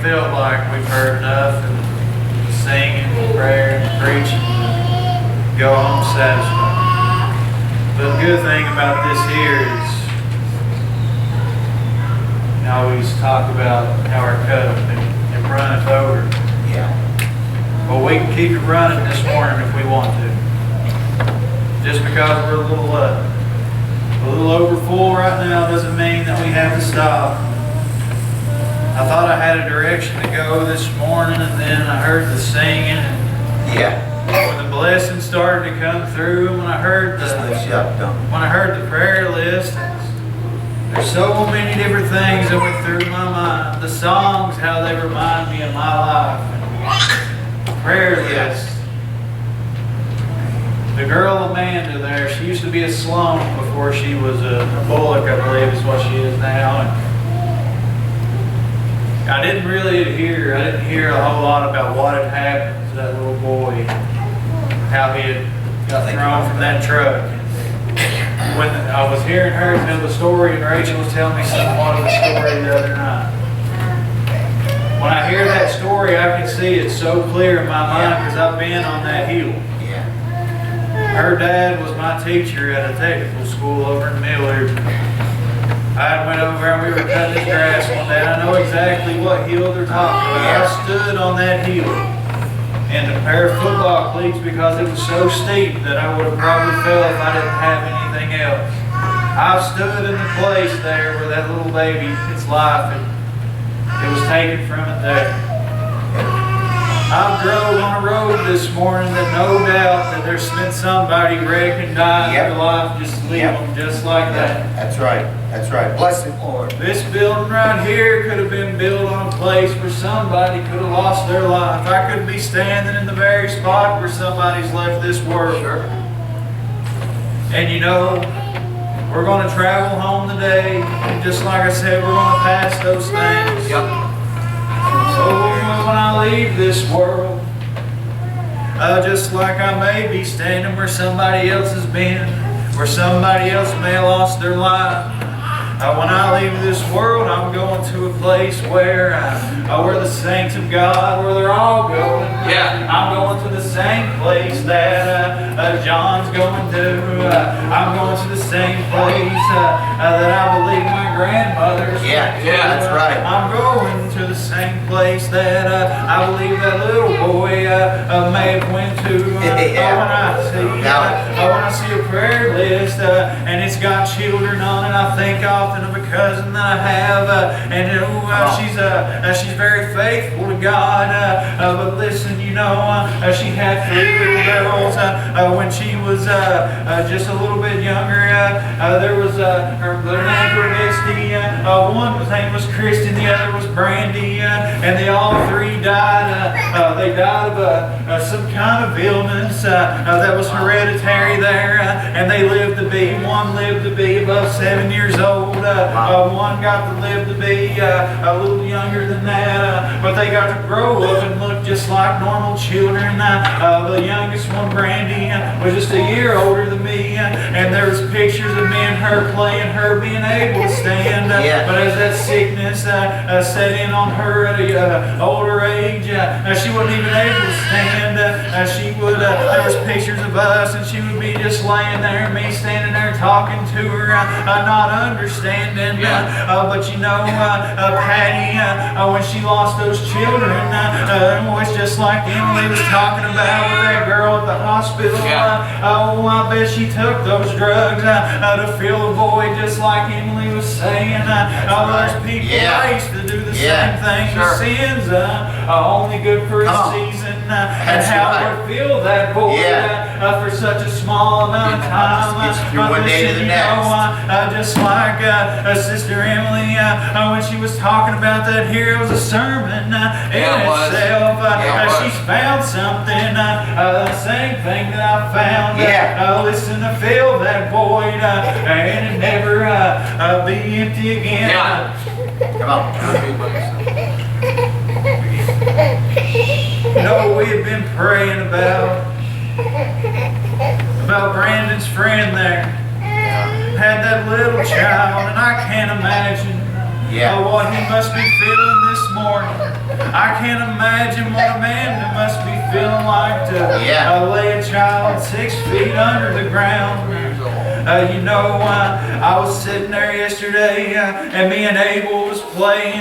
felt like we've heard enough and singing, prayer, and preaching, go home satisfied. But the good thing about this here is we always talk about how our cup and runneth over. Yeah. Well, we can keep it running this morning if we want to. Just because we're a little over full right now doesn't mean that we have to stop. I thought I had a direction to go this morning, and then I heard the singing, and Yeah. when the blessings started to come through, and when I heard the prayer list, there's so many different things that went through my mind. The songs, how they remind me of my life. And the prayer list. The girl Amanda there, she used to be a Sloan before she was a Bullock, I believe is what she is now. And I didn't hear a whole lot about what had happened to that little boy, how he had got thrown from that truck. When I was hearing her tell the story, and Rachel was telling me somewhat of the story the other night. When I hear that story, I can see it so clear in my mind because I've been on that hill. Her dad was my teacher at a technical school over in Millard. I went over and we were cutting his grass one day. I know exactly what hill they're talking about. I stood on that hill in a pair of football cleats because it was so steep that I would have probably fell if I didn't have anything else. I've stood in the place there where that little baby, its life, it was taken from it there. I drove on a road this morning that no doubt that there's been somebody wrecked and died in their life, just leave them just like that. That's right. That's right. Bless the Lord. This building right here could have been built on a place where somebody could have lost their life. I could be standing in the very spot where somebody's left this world. Sure. And you know, we're going to travel home today, and just like I said, we're going to pass those things. Yep. So when I leave this world, just like I may be standing where somebody else has been, where somebody else may have lost their life. When I leave this world, I'm going to a place where the saints of God, where they're all going. Yeah. I'm going to the same place that John's going to. I'm going to the same place that I believe my grandmother's Yeah, went to. that's right. I'm going to the same place that I believe that little boy may have went to. When I see a prayer list and it's got children on it, I think often of a cousin that I have, and she's very faithful to God. But listen, you know, she had 3 little girls when she was just a little bit younger. There was her names were Misty. One's name was Kristen, the other was Brandy, and they all 3 died. They died of some kind of illness that was hereditary there, and they lived to be. One lived to be above 7 years old. One got to live to be a little younger than that, but they got to grow up and look just like normal children. The youngest one, Brandy, was just a year older than me, and there was pictures of me and her playing, her being able to stand. But as that sickness set in on her at an older age, she wasn't even able to stand. There was pictures of us, and she would be just laying there, me standing there talking to her, not understanding. But you know, Patty, when she lost those children, it was just like Emily was talking about with that girl at the hospital. I bet she took those drugs to fill a void, just like Emily was saying. There's people raised to do the same thing. The sins only good for a season, and how we feel that void for such a small amount of time. One day to the next. Just like Sister Emily, when she was talking about that here, it was a sermon in itself. She's found something, the same thing that I found. Listen, to fill that void, and it never be empty again. Come on. You know, we have been praying about Brandon's friend there. Had that little child, and I can't imagine what he must be feeling this morning. I can't imagine what Amanda must be feeling like to lay a child 6 feet under the ground. You know, I was sitting there yesterday and me and Abel was playing.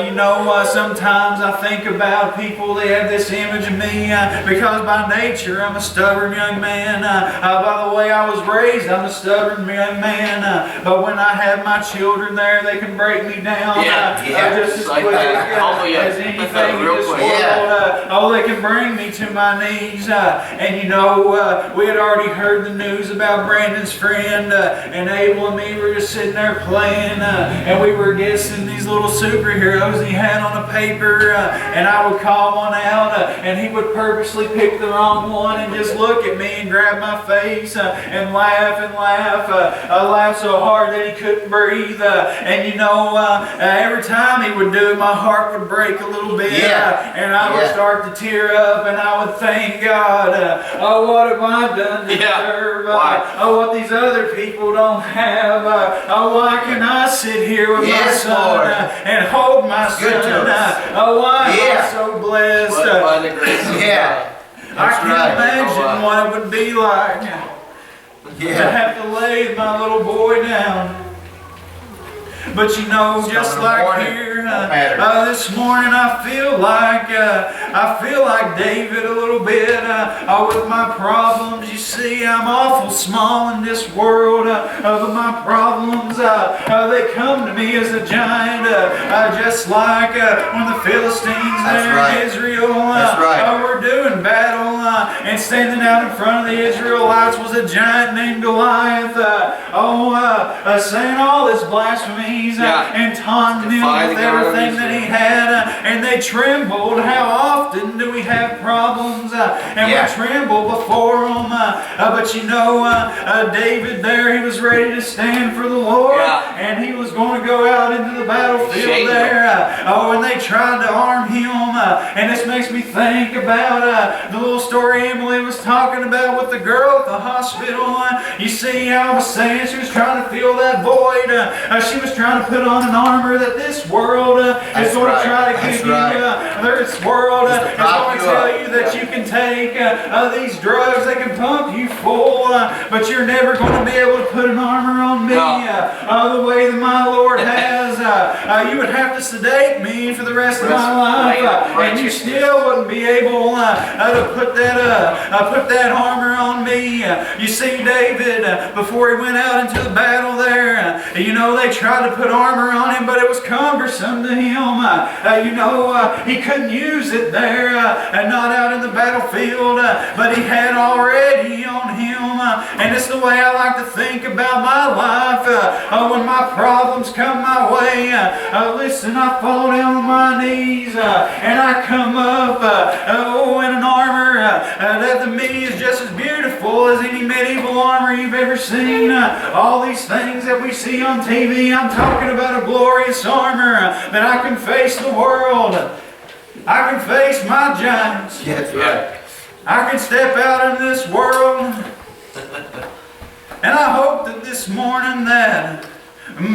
You know, sometimes I think about people, they have this image of me because by nature I'm a stubborn young man. By the way I was raised, I'm a stubborn young man. But when I have my children there, they can break me down just as quick as anything in this world. They can bring me to my knees. And you know, we had already heard the news about Brandon's friend, and Abel and me were just sitting there playing, and we were guessing these little superheroes he had on a paper, and I would call one out, and he would purposely pick the wrong one and just look at me and grab my face and laugh and laugh. I laughed so hard that he couldn't breathe, and you know, every time he would do it, my heart would break a little bit, and I would start to tear up, and I would thank God, what have I done to deserve what these other people don't have? Why can I sit here with my son and hold my son? Why am I so blessed? I can't imagine what it would be like to have to lay my little boy down. But you know, just like here, this morning I feel like David a little bit with my problems. You see, I'm awful small in this world, but my problems, they come to me as a giant, just like when the Philistines there in Israel were doing battle, and standing out in front of the Israelites was a giant named Goliath, saying all this blasphemy. And taunting him with everything that he had, and they trembled. How often do we have problems and we tremble before them? But you know, David there, he was ready to stand for the Lord, and he was going to go out into the battlefield there. And they tried to arm him, and this makes me think about the little story Emily was talking about with the girl at the hospital. You see, I was saying she was trying to fill that void. She was trying to put on an armor that this world is going to try to give you. This world is going to tell you that you can take these drugs, they can pump you full, but you're never going to be able to put an armor on me the way that my Lord has. You would have to sedate me for the rest of my life, and you still wouldn't be able to put that armor on me. You see, David, before he went out into the battle there, you know, they tried to put armor on him, but it was cumbersome to him. You know, he couldn't use it there, and not out in the battlefield, but he had already on him. And it's the way I like to think about my life. When my problems come my way, listen, I fall down on my knees, and I come up in an armor that to me is just as beautiful as any medieval armor you've ever seen. All these things that we see on TV, I'm talking about a glorious armor that I can face the world. I can face my giants. That's right. I can step out in this world. And I hope that this morning that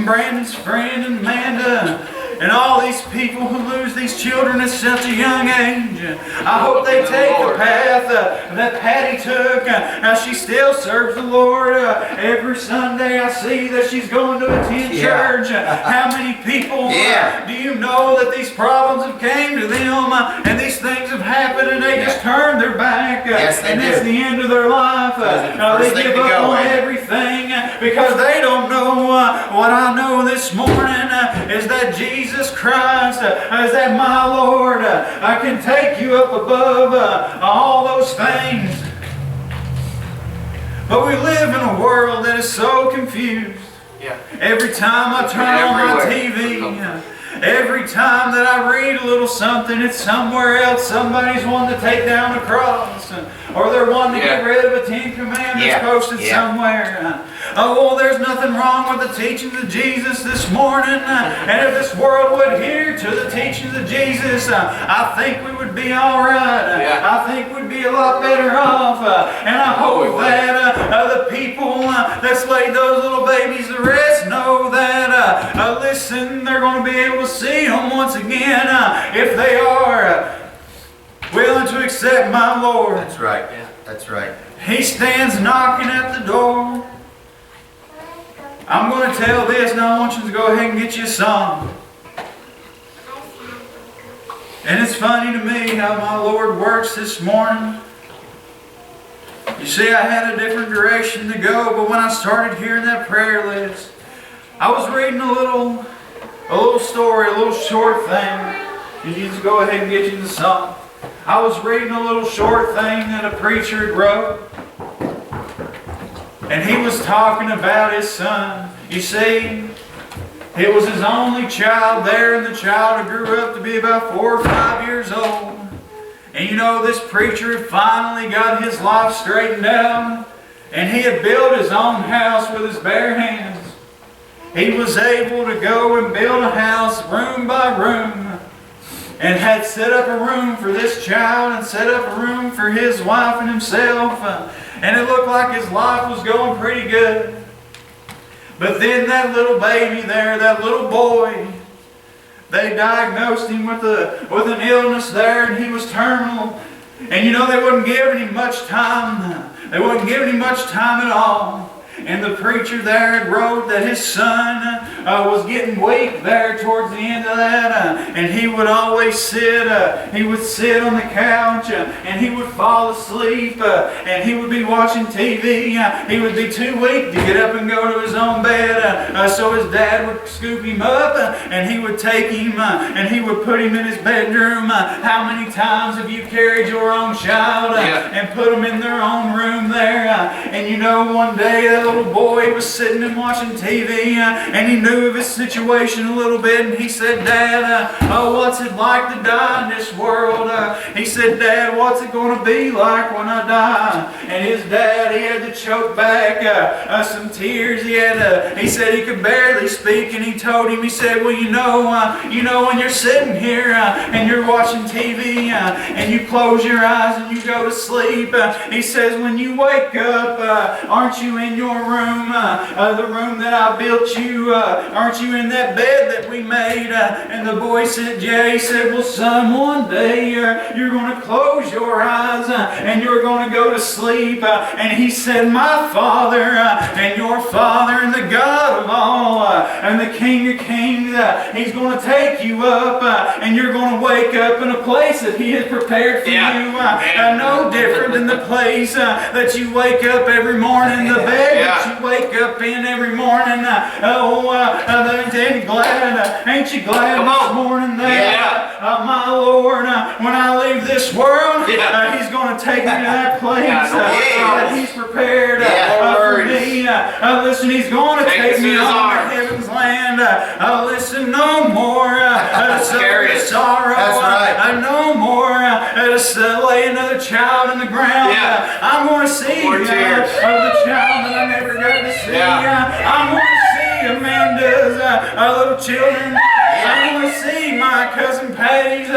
Brandon's friend and Amanda and all these people who lose these children at such a young age, I hope they take the path that Patty took. She still serves the Lord. Every Sunday I see that she's going to attend church. How many people do you know that these problems have came to them and these things have happened and they just turn their back and it's the end of their life. They give up on everything because they don't know what I know this morning is that Jesus Christ, is that my Lord, I can take you up above all those things. But we live in a world that is so confused. Every time I turn on my TV, every time that I read a little something, it's somewhere else. Somebody's wanting to take down the cross, or they're wanting to get rid of a 10 Commandments posted somewhere. Oh, there's nothing wrong with the teachings of Jesus this morning. And if this world would hear to the teachings of Jesus, I think we would be all right. I think we'd be a lot better off. And I hope that the the people that's laid those little babies to rest know that, listen, they're going to be able to see them once again if they are willing to accept my Lord. That's right. Yeah. That's right. He stands knocking at the door. I'm going to tell this, and I want you to go ahead and get you a song. And it's funny to me how my Lord works this morning. You see, I had a different direction to go, but when I started hearing that prayer list, I was reading a little story, a little short thing. You just go ahead and get you the song. I was reading a little short thing that a preacher had wrote. And he was talking about his son. You see, it was his only child there, and the child grew up to be about 4 or 5 years old. And you know, this preacher had finally got his life straightened out, and he had built his own house with his bare hands. He was able to go and build a house room by room, and had set up a room for this child and set up a room for his wife and himself. And it looked like his life was going pretty good. But then that little baby there, that little boy, they diagnosed him with an illness there, and he was terminal. And you know, they wasn't giving him much time. They wasn't giving him much time at all. And the preacher there wrote that his son was getting weak there towards the end of that. And he would always sit on the couch and he would fall asleep and he would be watching TV. He would be too weak to get up and go to his own bed. So his dad would scoop him up and he would take him and he would put him in his bedroom. How many times have you carried your own child and put them in their own room there? And you know, one day that little boy was sitting and watching TV and he knew of his situation a little bit, and he said, Dad, what's it like to die in this world? He said, Dad, what's it going to be like when I die? And his dad, he had to choke back some tears. He said he could barely speak, and he told him, he said, well, you know when you're sitting here and you're watching TV and you close your eyes and you go to sleep, he says, when you wake up, aren't you in your room, the room that I built you? Aren't you in that bed that we made? And the boy said, yeah. He said, well, son, one day you're going to close your eyes and you're going to go to sleep. And he said, my Father and your Father and the God of all and the King of Kings, He's going to take you up and you're going to wake up in a place that He has prepared for you. No different than the place that you wake up every morning, the bed that you wake up in every morning. Ain't you glad this morning that my Lord, when I leave this world, He's going to take me to that place that He's prepared for me. Listen, He's going to take me on to heaven's land. Listen, no more sorrow. That's right. No more to lay another child in the ground. I'm going to see the child that I never got to see. I'm going to see Amanda's little children. I'm going to see my cousin Patty's 3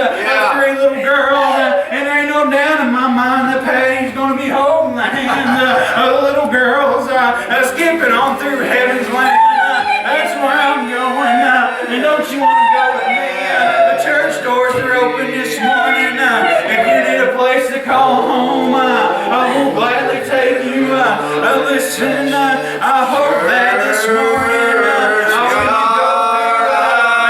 little girls. And there ain't no doubt in my mind that Patty's going to be holding the hands of the little girls skipping on through heaven's land. That's where I'm going. And don't you want to go with me? The church doors are open this morning. If you need a place to call home, I will gladly take you. Listen, I hope that this morning when you go there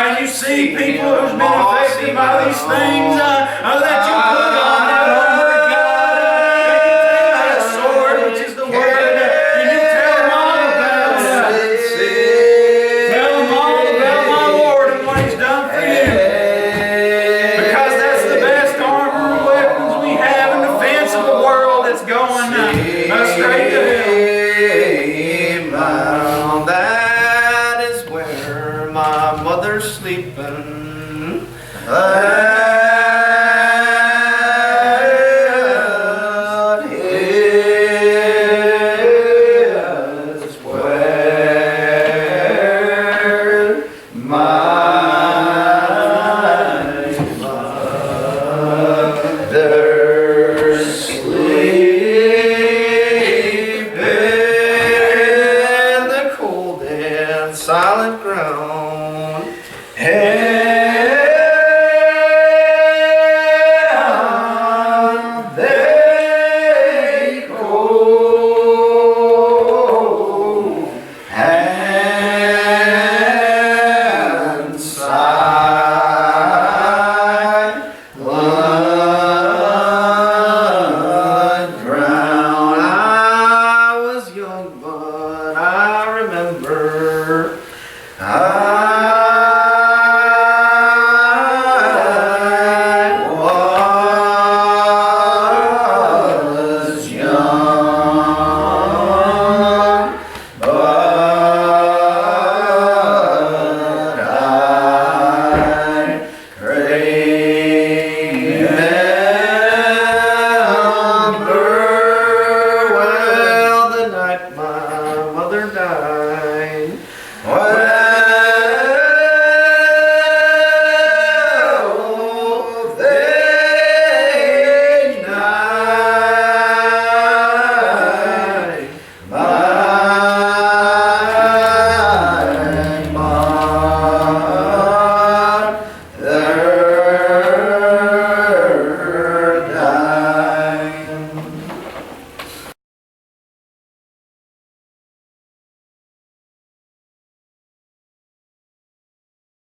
and you see people who's been affected by these things, that you put on that armor of God and you take that sword, which is the Word, and you tell them all about it. Tell them all about my Lord and what He's done for you. Because that's the best armor and weapons we have in defense of a world that's going straight